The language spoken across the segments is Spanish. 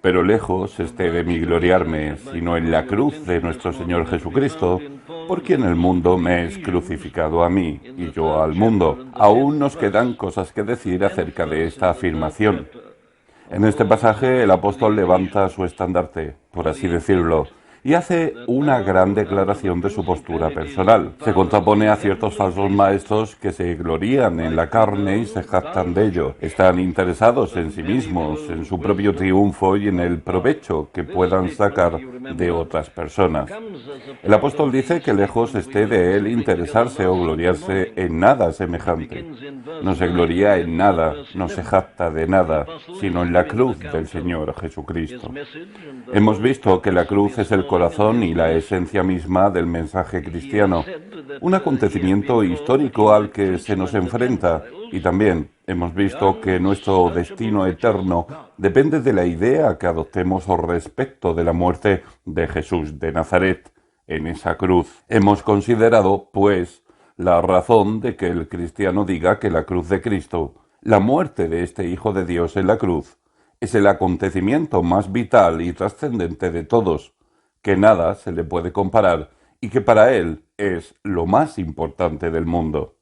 Pero lejos esté de mí gloriarme, sino en la cruz de nuestro Señor Jesucristo, por quien el mundo me es crucificado a mí y yo al mundo. Aún nos quedan cosas que decir acerca de esta afirmación. En este pasaje el apóstol levanta su estandarte, por así decirlo, y hace una gran declaración de su postura personal. Se contrapone a ciertos falsos maestros que se glorían en la carne y se jactan de ello. Están interesados en sí mismos, en su propio triunfo y en el provecho que puedan sacar de otras personas. El apóstol dice que lejos esté de él interesarse o gloriarse en nada semejante. No se gloria en nada, no se jacta de nada, sino en la cruz del Señor Jesucristo. Hemos visto que la cruz es el corazón y la esencia misma del mensaje cristiano, un acontecimiento histórico al que se nos enfrenta, y también hemos visto que nuestro destino eterno depende de la idea que adoptemos respecto de la muerte de Jesús de Nazaret en esa cruz. Hemos considerado, pues, la razón de que el cristiano diga que la cruz de Cristo, la muerte de este Hijo de Dios en la cruz, es el acontecimiento más vital y trascendente de todos, que nada se le puede comparar y que para él es lo más importante del mundo.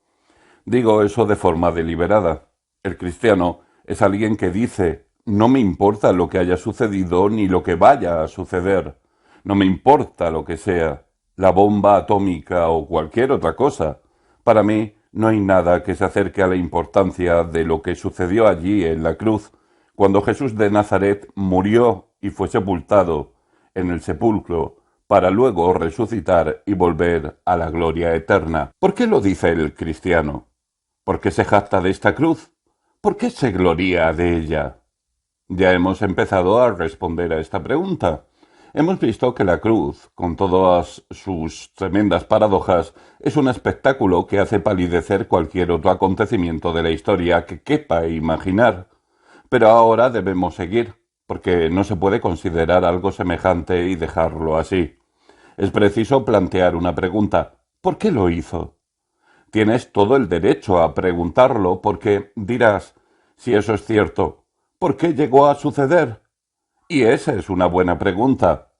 Digo eso de forma deliberada. El cristiano es alguien que dice, no me importa lo que haya sucedido ni lo que vaya a suceder, no me importa lo que sea, la bomba atómica o cualquier otra cosa. Para mí no hay nada que se acerque a la importancia de lo que sucedió allí en la cruz, cuando Jesús de Nazaret murió y fue sepultado en el sepulcro, para luego resucitar y volver a la gloria eterna. ¿Por qué lo dice el cristiano? ¿Por qué se jacta de esta cruz? ¿Por qué se gloria de ella? Ya hemos empezado a responder a esta pregunta. Hemos visto que la cruz, con todas sus tremendas paradojas, es un espectáculo que hace palidecer cualquier otro acontecimiento de la historia que quepa imaginar. Pero ahora debemos seguir, porque no se puede considerar algo semejante y dejarlo así. Es preciso plantear una pregunta. ¿Por qué lo hizo? Tienes todo el derecho a preguntarlo porque dirás, si eso es cierto, ¿por qué llegó a suceder? Y esa es una buena pregunta.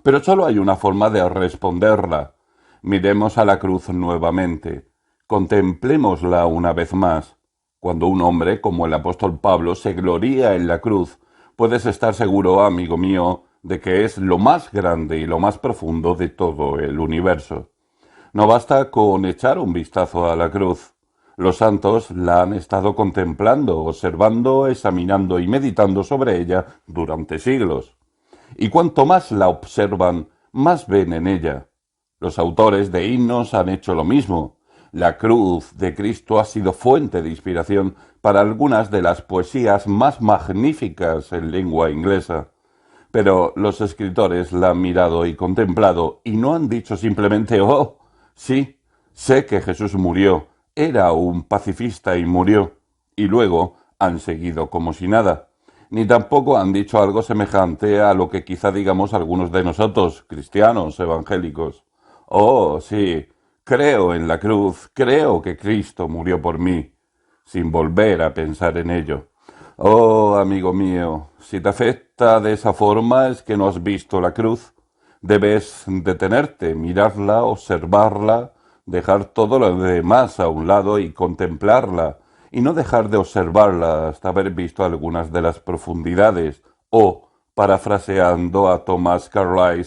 Pero solo hay una forma de responderla. Miremos a la cruz nuevamente. Contemplémosla una vez más. Cuando un hombre como el apóstol Pablo se gloría en la cruz, puedes estar seguro, amigo mío, de que es lo más grande y lo más profundo de todo el universo. No basta con echar un vistazo a la cruz. Los santos la han estado contemplando, observando, examinando y meditando sobre ella durante siglos. Y cuanto más la observan, más ven en ella. Los autores de himnos han hecho lo mismo. La cruz de Cristo ha sido fuente de inspiración para algunas de las poesías más magníficas en lengua inglesa. Pero los escritores la han mirado y contemplado y no han dicho simplemente, oh, sí, sé que Jesús murió, era un pacifista y murió, y luego han seguido como si nada. Ni tampoco han dicho algo semejante a lo que quizá digamos algunos de nosotros, cristianos evangélicos. Oh, sí, creo en la cruz, creo que Cristo murió por mí, sin volver a pensar en ello. Oh, amigo mío, si te afecta de esa forma es que no has visto la cruz. Debes detenerte, mirarla, observarla, dejar todo lo demás a un lado y contemplarla, y no dejar de observarla hasta haber visto algunas de las profundidades, o, parafraseando a Thomas Carlyle,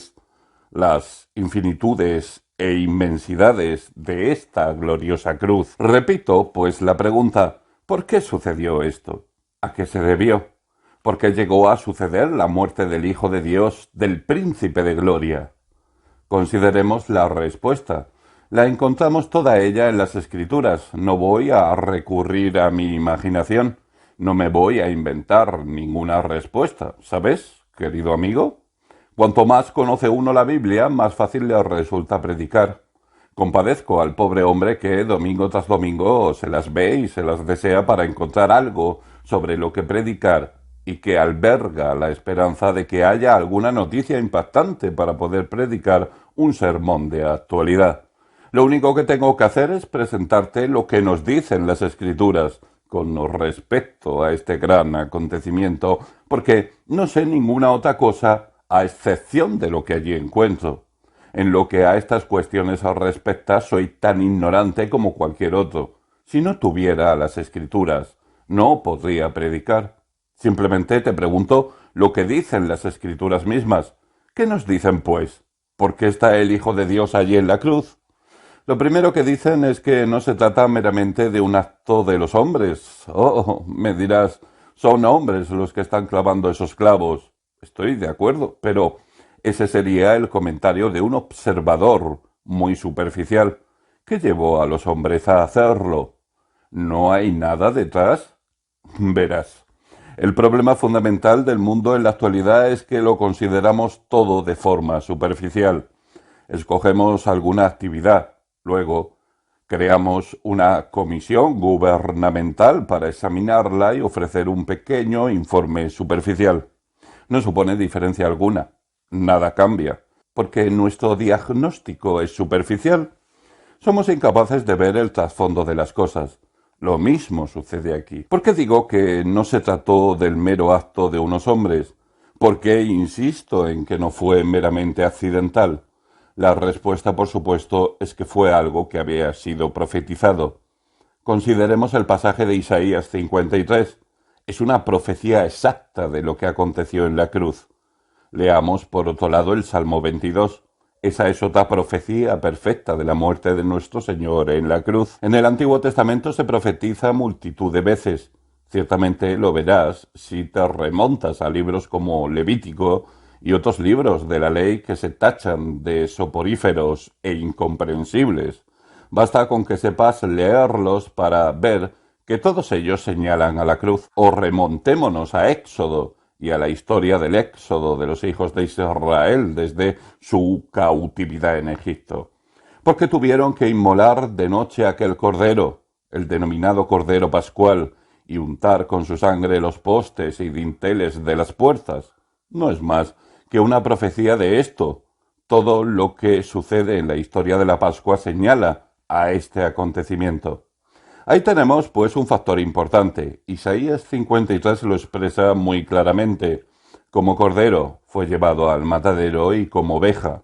las infinitudes e inmensidades de esta gloriosa cruz. Repito, pues, la pregunta, ¿por qué sucedió esto? ¿A qué se debió? ¿Por qué llegó a suceder la muerte del Hijo de Dios, del Príncipe de Gloria? Consideremos la respuesta. La encontramos toda ella en las Escrituras. No voy a recurrir a mi imaginación. No me voy a inventar ninguna respuesta. ¿Sabes, querido amigo? Cuanto más conoce uno la Biblia, más fácil le resulta predicar. Compadezco al pobre hombre que domingo tras domingo se las ve y se las desea para encontrar algo sobre lo que predicar y que alberga la esperanza de que haya alguna noticia impactante para poder predicar un sermón de actualidad. Lo único que tengo que hacer es presentarte lo que nos dicen las Escrituras, con respecto a este gran acontecimiento, porque no sé ninguna otra cosa a excepción de lo que allí encuentro. En lo que a estas cuestiones respecta, soy tan ignorante como cualquier otro. Si no tuviera las Escrituras, no podría predicar. Simplemente te pregunto lo que dicen las Escrituras mismas. ¿Qué nos dicen, pues? ¿Por qué está el Hijo de Dios allí en la cruz? Lo primero que dicen es que no se trata meramente de un acto de los hombres. Oh, me dirás, son hombres los que están clavando esos clavos. Estoy de acuerdo, pero ese sería el comentario de un observador muy superficial. ¿Qué llevó a los hombres a hacerlo? ¿No hay nada detrás? Verás. El problema fundamental del mundo en la actualidad es que lo consideramos todo de forma superficial. Escogemos alguna actividad, luego creamos una comisión gubernamental para examinarla y ofrecer un pequeño informe superficial. No supone diferencia alguna, nada cambia, porque nuestro diagnóstico es superficial. Somos incapaces de ver el trasfondo de las cosas. Lo mismo sucede aquí. ¿Por qué digo que no se trató del mero acto de unos hombres? ¿Por qué insisto en que no fue meramente accidental? La respuesta, por supuesto, es que fue algo que había sido profetizado. Consideremos el pasaje de Isaías 53. Es una profecía exacta de lo que aconteció en la cruz. Leamos, por otro lado, el Salmo 22. Esa es otra profecía perfecta de la muerte de nuestro Señor en la cruz. En el Antiguo Testamento se profetiza multitud de veces. Ciertamente lo verás si te remontas a libros como Levítico y otros libros de la ley que se tachan de soporíferos e incomprensibles. Basta con que sepas leerlos para ver que todos ellos señalan a la cruz. O remontémonos a Éxodo y a la historia del éxodo de los hijos de Israel desde su cautividad en Egipto. Porque tuvieron que inmolar de noche aquel cordero, el denominado cordero pascual, y untar con su sangre los postes y dinteles de las puertas. No es más que una profecía de esto. Todo lo que sucede en la historia de la Pascua señala a este acontecimiento. Ahí tenemos, pues, un factor importante. Isaías 53 lo expresa muy claramente. Como cordero fue llevado al matadero y como oveja.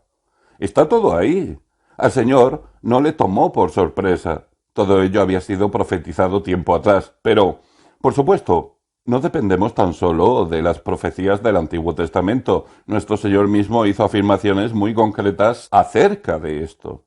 Está todo ahí. Al Señor no le tomó por sorpresa. Todo ello había sido profetizado tiempo atrás. Pero, por supuesto, no dependemos tan solo de las profecías del Antiguo Testamento. Nuestro Señor mismo hizo afirmaciones muy concretas acerca de esto.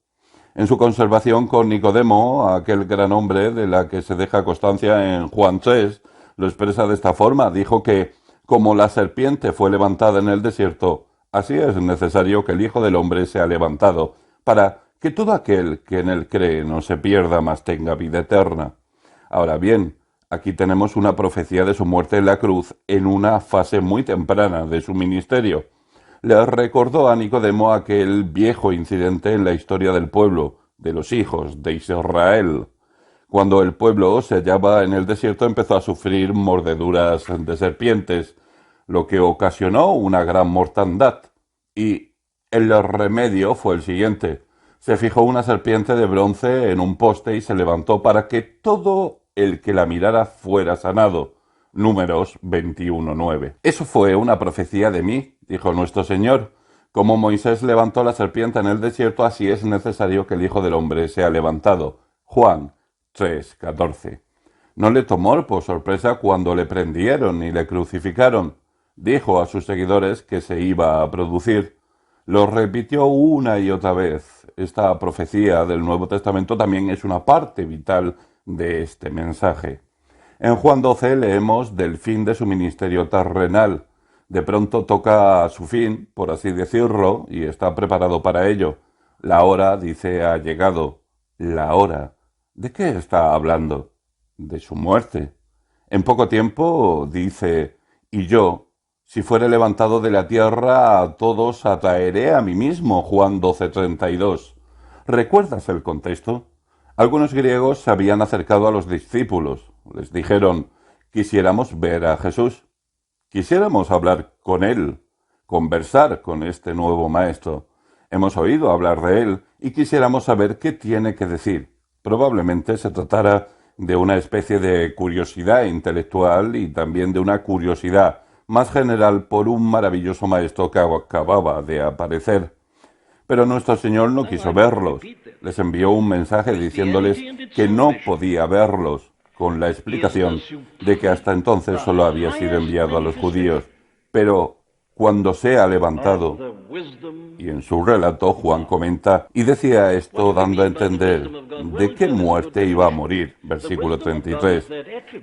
En su conversación con Nicodemo, aquel gran hombre de la que se deja constancia en Juan 3, lo expresa de esta forma. Dijo que, como la serpiente fue levantada en el desierto, así es necesario que el Hijo del Hombre sea levantado, para que todo aquel que en él cree no se pierda, mas tenga vida eterna. Ahora bien, aquí tenemos una profecía de su muerte en la cruz en una fase muy temprana de su ministerio. Le recordó a Nicodemo aquel viejo incidente en la historia del pueblo, de los hijos de Israel. Cuando el pueblo se hallaba en el desierto empezó a sufrir mordeduras de serpientes, lo que ocasionó una gran mortandad. Y el remedio fue el siguiente. Se fijó una serpiente de bronce en un poste y se levantó para que todo el que la mirara fuera sanado. Números 21:9. Eso fue una profecía de mí, dijo nuestro Señor. Como Moisés levantó la serpiente en el desierto, así es necesario que el Hijo del Hombre sea levantado. Juan 3:14. No le tomó por sorpresa cuando le prendieron y le crucificaron. Dijo a sus seguidores que se iba a producir. Lo repitió una y otra vez. Esta profecía del Nuevo Testamento también es una parte vital de este mensaje. En Juan 12 leemos del fin de su ministerio terrenal. De pronto toca su fin, por así decirlo, y está preparado para ello. La hora, dice, ha llegado. La hora. ¿De qué está hablando? De su muerte. En poco tiempo, dice, y yo, si fuere levantado de la tierra, a todos atraeré a mí mismo. Juan 12:32. ¿Recuerdas el contexto? Algunos griegos se habían acercado a los discípulos. Les dijeron, quisiéramos ver a Jesús. Quisiéramos hablar con él, conversar con este nuevo maestro. Hemos oído hablar de él y quisiéramos saber qué tiene que decir. Probablemente se tratara de una especie de curiosidad intelectual y también de una curiosidad más general por un maravilloso maestro que acababa de aparecer. Pero nuestro Señor no quiso verlos. Les envió un mensaje diciéndoles que no podía verlos, con la explicación de que hasta entonces solo había sido enviado a los judíos. Pero cuando sea levantado, y en su relato Juan comenta y decía esto dando a entender de qué muerte iba a morir, versículo 33.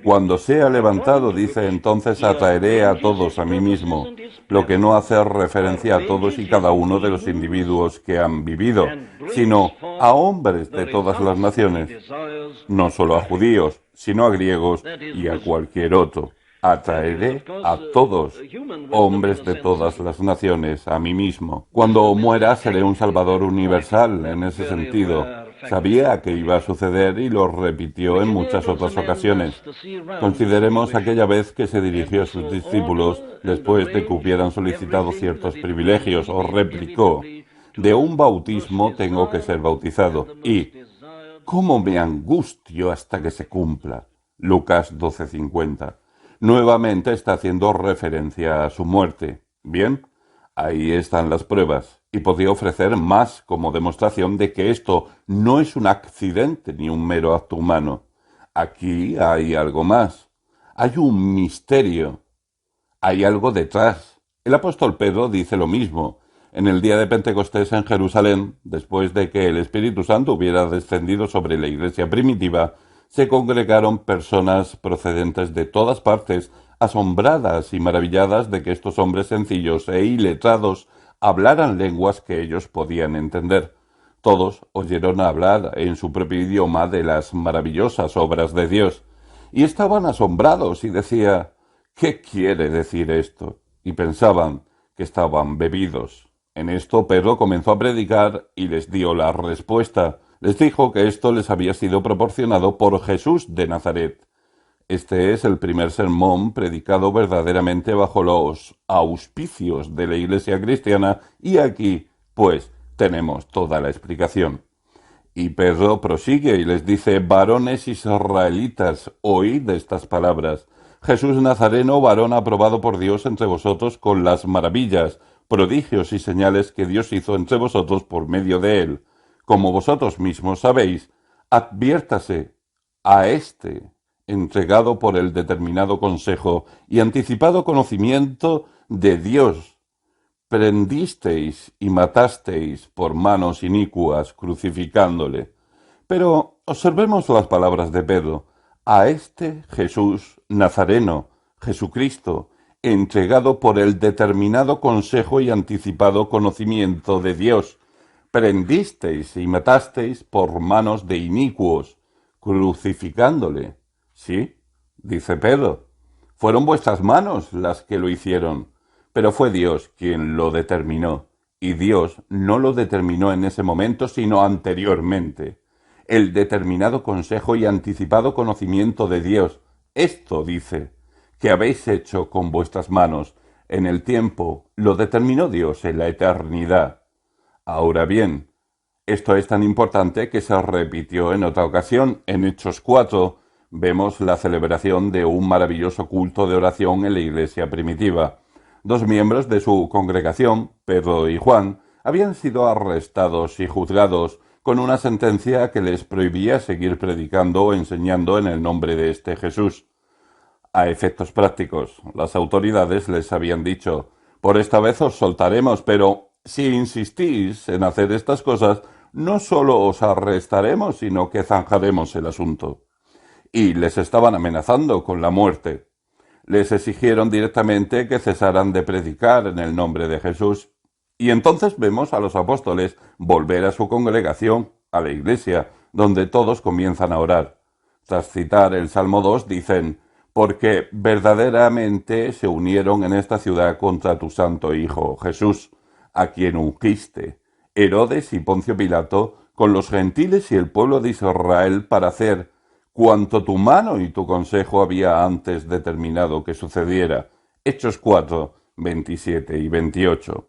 Cuando sea levantado, dice, entonces atraeré a todos a mí mismo, lo que no hace referencia a todos y cada uno de los individuos que han vivido, sino a hombres de todas las naciones, no solo a judíos, sino a griegos y a cualquier otro. Atraeré a todos, hombres de todas las naciones, a mí mismo. Cuando muera seré un Salvador universal en ese sentido. Sabía que iba a suceder y lo repitió en muchas otras ocasiones. Consideremos aquella vez que se dirigió a sus discípulos después de que hubieran solicitado ciertos privilegios, o replicó, de un bautismo tengo que ser bautizado, y ¿cómo me angustio hasta que se cumpla? Lucas 12:50. Nuevamente está haciendo referencia a su muerte. Bien, ahí están las pruebas, y podría ofrecer más como demostración de que esto no es un accidente ni un mero acto humano. Aquí hay algo más. Hay un misterio. Hay algo detrás. El apóstol Pedro dice lo mismo. En el día de Pentecostés en Jerusalén, después de que el Espíritu Santo hubiera descendido sobre la iglesia primitiva, se congregaron personas procedentes de todas partes, asombradas y maravilladas de que estos hombres sencillos e iletrados hablaran lenguas que ellos podían entender. Todos oyeron hablar en su propio idioma de las maravillosas obras de Dios, y estaban asombrados y decían, ¿qué quiere decir esto? Y pensaban que estaban bebidos. En esto Pedro comenzó a predicar y les dio la respuesta. Les dijo que esto les había sido proporcionado por Jesús de Nazaret. Este es el primer sermón predicado verdaderamente bajo los auspicios de la Iglesia cristiana y aquí, pues, tenemos toda la explicación. Y Pedro prosigue y les dice, varones israelitas, oíd estas palabras. Jesús Nazareno, varón aprobado por Dios entre vosotros con las maravillas, prodigios y señales que Dios hizo entre vosotros por medio de él. Como vosotros mismos sabéis, adviértase a éste, entregado por el determinado consejo y anticipado conocimiento de Dios. Prendisteis y matasteis por manos inicuas, crucificándole. Pero observemos las palabras de Pedro. A este Jesús Nazareno, Jesucristo, entregado por el determinado consejo y anticipado conocimiento de Dios, prendisteis y matasteis por manos de inicuos, crucificándole. Sí, dice Pedro, fueron vuestras manos las que lo hicieron, pero fue Dios quien lo determinó, y Dios no lo determinó en ese momento, sino anteriormente. El determinado consejo y anticipado conocimiento de Dios, esto dice, que habéis hecho con vuestras manos en el tiempo, lo determinó Dios en la eternidad. Ahora bien, esto es tan importante que se repitió en otra ocasión. En Hechos 4 vemos la celebración de un maravilloso culto de oración en la iglesia primitiva. Dos miembros de su congregación, Pedro y Juan, habían sido arrestados y juzgados con una sentencia que les prohibía seguir predicando o enseñando en el nombre de este Jesús. A efectos prácticos, las autoridades les habían dicho, por esta vez os soltaremos, pero si insistís en hacer estas cosas, no solo os arrestaremos, sino que zanjaremos el asunto. Y les estaban amenazando con la muerte. Les exigieron directamente que cesaran de predicar en el nombre de Jesús. Y entonces vemos a los apóstoles volver a su congregación, a la iglesia, donde todos comienzan a orar. Tras citar el Salmo 2, dicen, porque verdaderamente se unieron en esta ciudad contra tu santo Hijo, Jesús, a quien ungiste, Herodes y Poncio Pilato, con los gentiles y el pueblo de Israel para hacer cuanto tu mano y tu consejo había antes determinado que sucediera. Hechos 4, 27 y 28.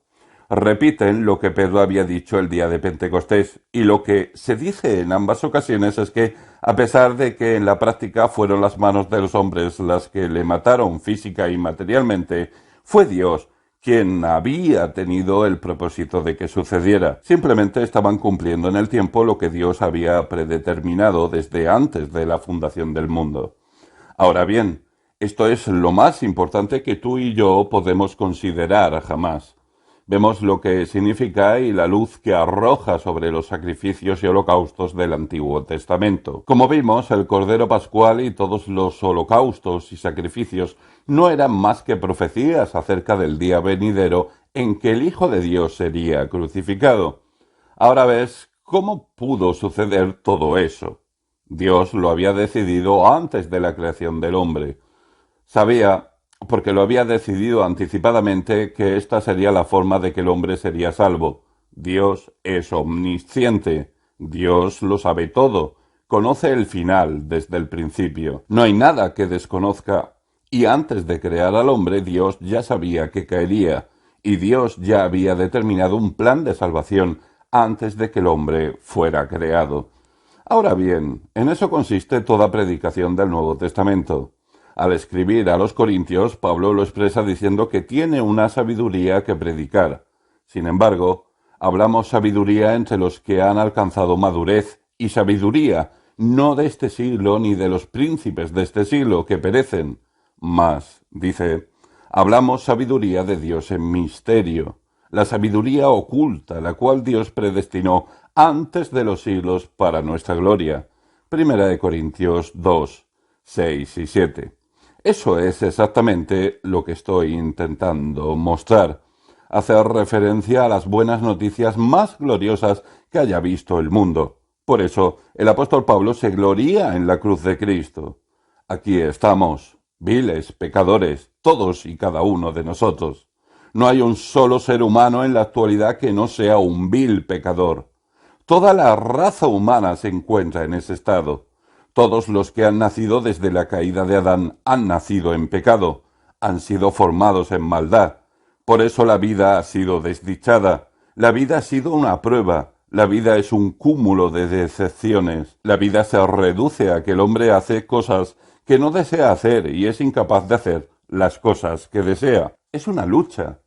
repiten lo que Pedro había dicho el día de Pentecostés, y lo que se dice en ambas ocasiones es que, a pesar de que en la práctica fueron las manos de los hombres las que le mataron física y materialmente, fue Dios quien había tenido el propósito de que sucediera. Simplemente estaban cumpliendo en el tiempo lo que Dios había predeterminado desde antes de la fundación del mundo. Ahora bien, esto es lo más importante que tú y yo podemos considerar jamás. Vemos lo que significa y la luz que arroja sobre los sacrificios y holocaustos del Antiguo Testamento. Como vimos, el Cordero Pascual y todos los holocaustos y sacrificios no eran más que profecías acerca del día venidero en que el Hijo de Dios sería crucificado. Ahora ves cómo pudo suceder todo eso. Dios lo había decidido antes de la creación del hombre. Sabía, porque lo había decidido anticipadamente, que esta sería la forma de que el hombre sería salvo. Dios es omnisciente. Dios lo sabe todo. Conoce el final desde el principio. No hay nada que desconozca. Y antes de crear al hombre, Dios ya sabía que caería. Y Dios ya había determinado un plan de salvación antes de que el hombre fuera creado. Ahora bien, en eso consiste toda predicación del Nuevo Testamento. Al escribir a los Corintios, Pablo lo expresa diciendo que tiene una sabiduría que predicar. Sin embargo, hablamos sabiduría entre los que han alcanzado madurez, y sabiduría no de este siglo ni de los príncipes de este siglo que perecen. Mas, dice, hablamos sabiduría de Dios en misterio, la sabiduría oculta, la cual Dios predestinó antes de los siglos para nuestra gloria. Primera de Corintios 2, 6 y 7. Eso es exactamente lo que estoy intentando mostrar. Hacer referencia a las buenas noticias más gloriosas que haya visto el mundo. Por eso, el apóstol Pablo se gloría en la cruz de Cristo. Aquí estamos, viles pecadores, todos y cada uno de nosotros. No hay un solo ser humano en la actualidad que no sea un vil pecador. Toda la raza humana se encuentra en ese estado. Todos los que han nacido desde la caída de Adán han nacido en pecado, han sido formados en maldad. Por eso la vida ha sido desdichada. La vida ha sido una prueba. La vida es un cúmulo de decepciones. La vida se reduce a que el hombre hace cosas que no desea hacer y es incapaz de hacer las cosas que desea. Es una lucha.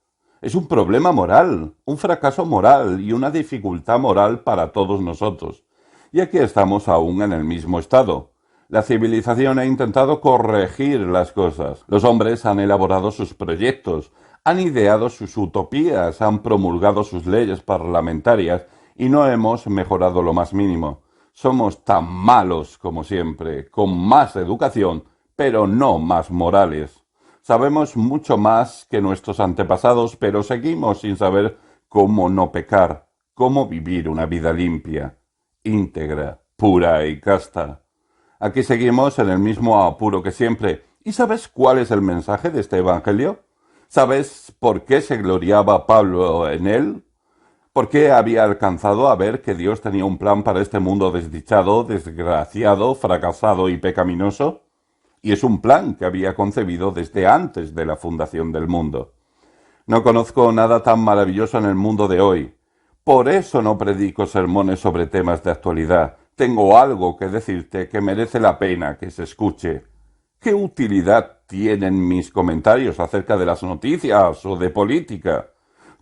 Es un problema moral, un fracaso moral y una dificultad moral para todos nosotros. Y aquí estamos aún en el mismo estado. La civilización ha intentado corregir las cosas. Los hombres han elaborado sus proyectos, han ideado sus utopías, han promulgado sus leyes parlamentarias y no hemos mejorado lo más mínimo. Somos tan malos como siempre, con más educación, pero no más morales. Sabemos mucho más que nuestros antepasados, pero seguimos sin saber cómo no pecar, cómo vivir una vida limpia, íntegra, pura y casta. Aquí seguimos en el mismo apuro que siempre. ¿Y sabes cuál es el mensaje de este evangelio? ¿Sabes por qué se gloriaba Pablo en él? ¿Por qué había alcanzado a ver que Dios tenía un plan para este mundo desdichado, desgraciado, fracasado y pecaminoso? Y es un plan que había concebido desde antes de la fundación del mundo. No conozco nada tan maravilloso en el mundo de hoy. Por eso no predico sermones sobre temas de actualidad. Tengo algo que decirte que merece la pena que se escuche. ¿Qué utilidad tienen mis comentarios acerca de las noticias o de política?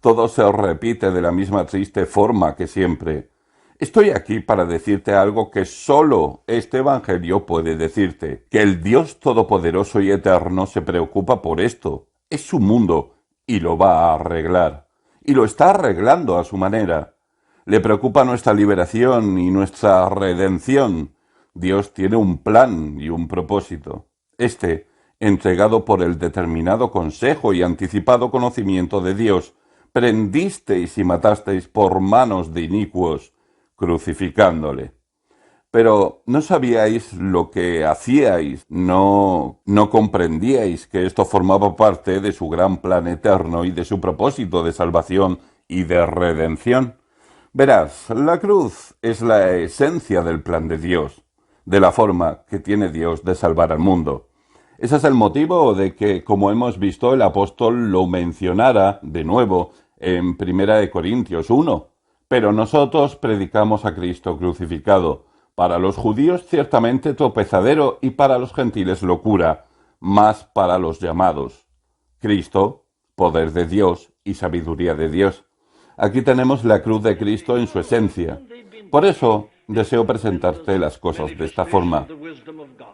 Todo se repite de la misma triste forma que siempre. Estoy aquí para decirte algo que solo este Evangelio puede decirte, que el Dios Todopoderoso y Eterno se preocupa por esto. Es su mundo y lo va a arreglar. Y lo está arreglando a su manera. Le preocupa nuestra liberación y nuestra redención. Dios tiene un plan y un propósito. Entregado por el determinado consejo y anticipado conocimiento de Dios, prendisteis y matasteis por manos de inicuos, crucificándole. Pero no sabíais lo que hacíais, no comprendíais que esto formaba parte de su gran plan eterno y de su propósito de salvación y de redención. Verás, la cruz es la esencia del plan de Dios, de la forma que tiene Dios de salvar al mundo. Ese es el motivo de que, como hemos visto, el apóstol lo mencionara de nuevo en 1 Corintios 1. Pero nosotros predicamos a Cristo crucificado, para los judíos ciertamente tropezadero y para los gentiles locura, mas para los llamados Cristo, poder de Dios y sabiduría de Dios. Aquí tenemos la cruz de Cristo en su esencia. Por eso deseo presentarte las cosas de esta forma.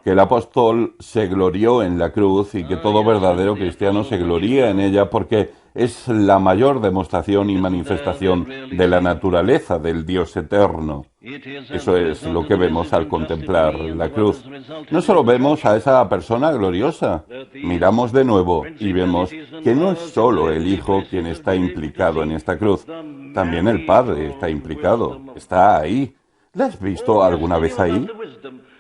Que el apóstol se glorió en la cruz y que todo verdadero cristiano se gloría en ella porque es la mayor demostración y manifestación de la naturaleza del Dios eterno. Eso es lo que vemos al contemplar la cruz. No solo vemos a esa persona gloriosa, miramos de nuevo y vemos que no es solo el Hijo quien está implicado en esta cruz, también el Padre está implicado, está ahí. ¿La has visto alguna vez ahí?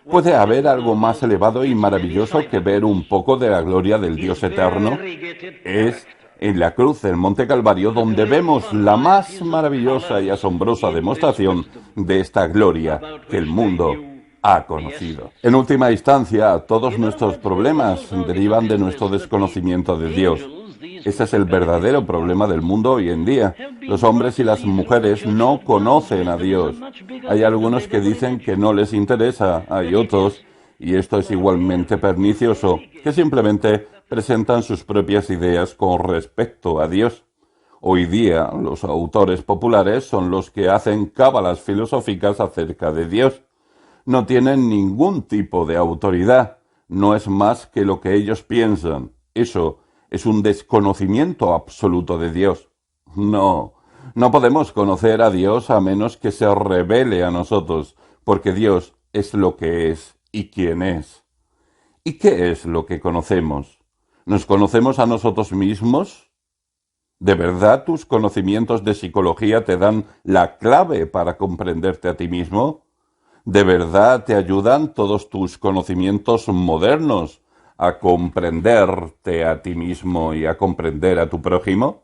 ¿Puede haber algo más elevado y maravilloso que ver un poco de la gloria del Dios eterno? Es en la cruz del Monte Calvario donde vemos la más maravillosa y asombrosa demostración de esta gloria que el mundo ha conocido. En última instancia, todos nuestros problemas derivan de nuestro desconocimiento de Dios. Ese es el verdadero problema del mundo hoy en día. Los hombres y las mujeres no conocen a Dios. Hay algunos que dicen que no les interesa, hay otros, y esto es igualmente pernicioso, que simplemente presentan sus propias ideas con respecto a Dios. Hoy día, los autores populares son los que hacen cábalas filosóficas acerca de Dios. No tienen ningún tipo de autoridad, no es más que lo que ellos piensan. Eso es un desconocimiento absoluto de Dios. No podemos conocer a Dios a menos que se revele a nosotros, porque Dios es lo que es y quién es. ¿Y qué es lo que conocemos? ¿Nos conocemos a nosotros mismos? ¿De verdad tus conocimientos de psicología te dan la clave para comprenderte a ti mismo? ¿De verdad te ayudan todos tus conocimientos modernos a comprenderte a ti mismo y a comprender a tu prójimo?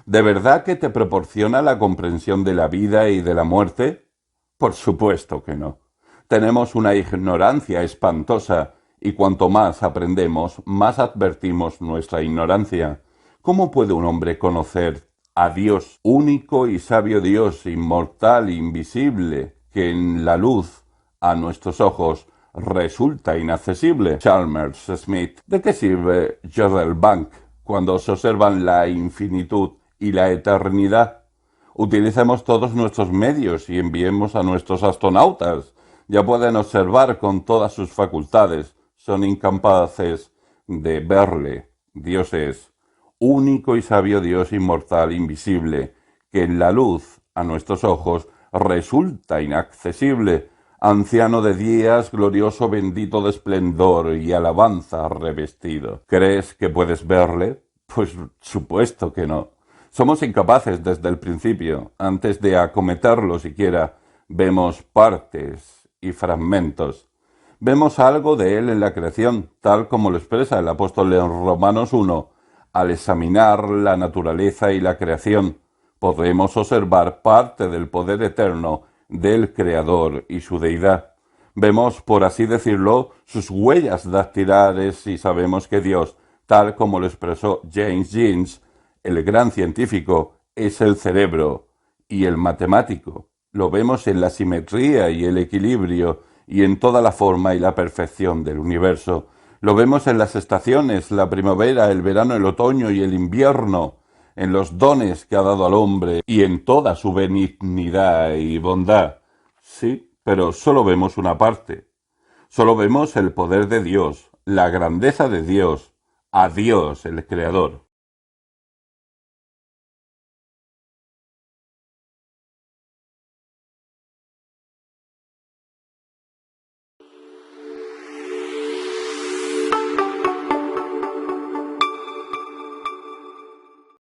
¿De verdad que te proporciona la comprensión de la vida y de la muerte? Por supuesto que no. Tenemos una ignorancia espantosa y cuanto más aprendemos, más advertimos nuestra ignorancia. ¿Cómo puede un hombre conocer a Dios, único y sabio Dios, inmortal, invisible, que en la luz a nuestros ojos resulta inaccesible? Chalmers Smith. ¿De qué sirve Jodel Bank cuando se observan la infinitud y la eternidad? Utilicemos todos nuestros medios y enviemos a nuestros astronautas. Ya pueden observar con todas sus facultades. Son incapaces de verle. Dios es único y sabio Dios inmortal, invisible, que en la luz a nuestros ojos resulta inaccesible, anciano de días, glorioso, bendito de esplendor y alabanza revestido. ¿Crees que puedes verle? Pues supuesto que no. Somos incapaces desde el principio. Antes de acometerlo siquiera, vemos partes y fragmentos. Vemos algo de él en la creación, tal como lo expresa el apóstol en Romanos 1. Al examinar la naturaleza y la creación, podemos observar parte del poder eterno del Creador y su deidad. Vemos, por así decirlo, sus huellas dactilares y sabemos que Dios, tal como lo expresó James Jeans, el gran científico, es el cerebro y el matemático. Lo vemos en la simetría y el equilibrio y en toda la forma y la perfección del universo. Lo vemos en las estaciones, la primavera, el verano, el otoño y el invierno, en los dones que ha dado al hombre y en toda su benignidad y bondad. Sí, pero solo vemos una parte. Solo vemos el poder de Dios, la grandeza de Dios, a Dios el Creador.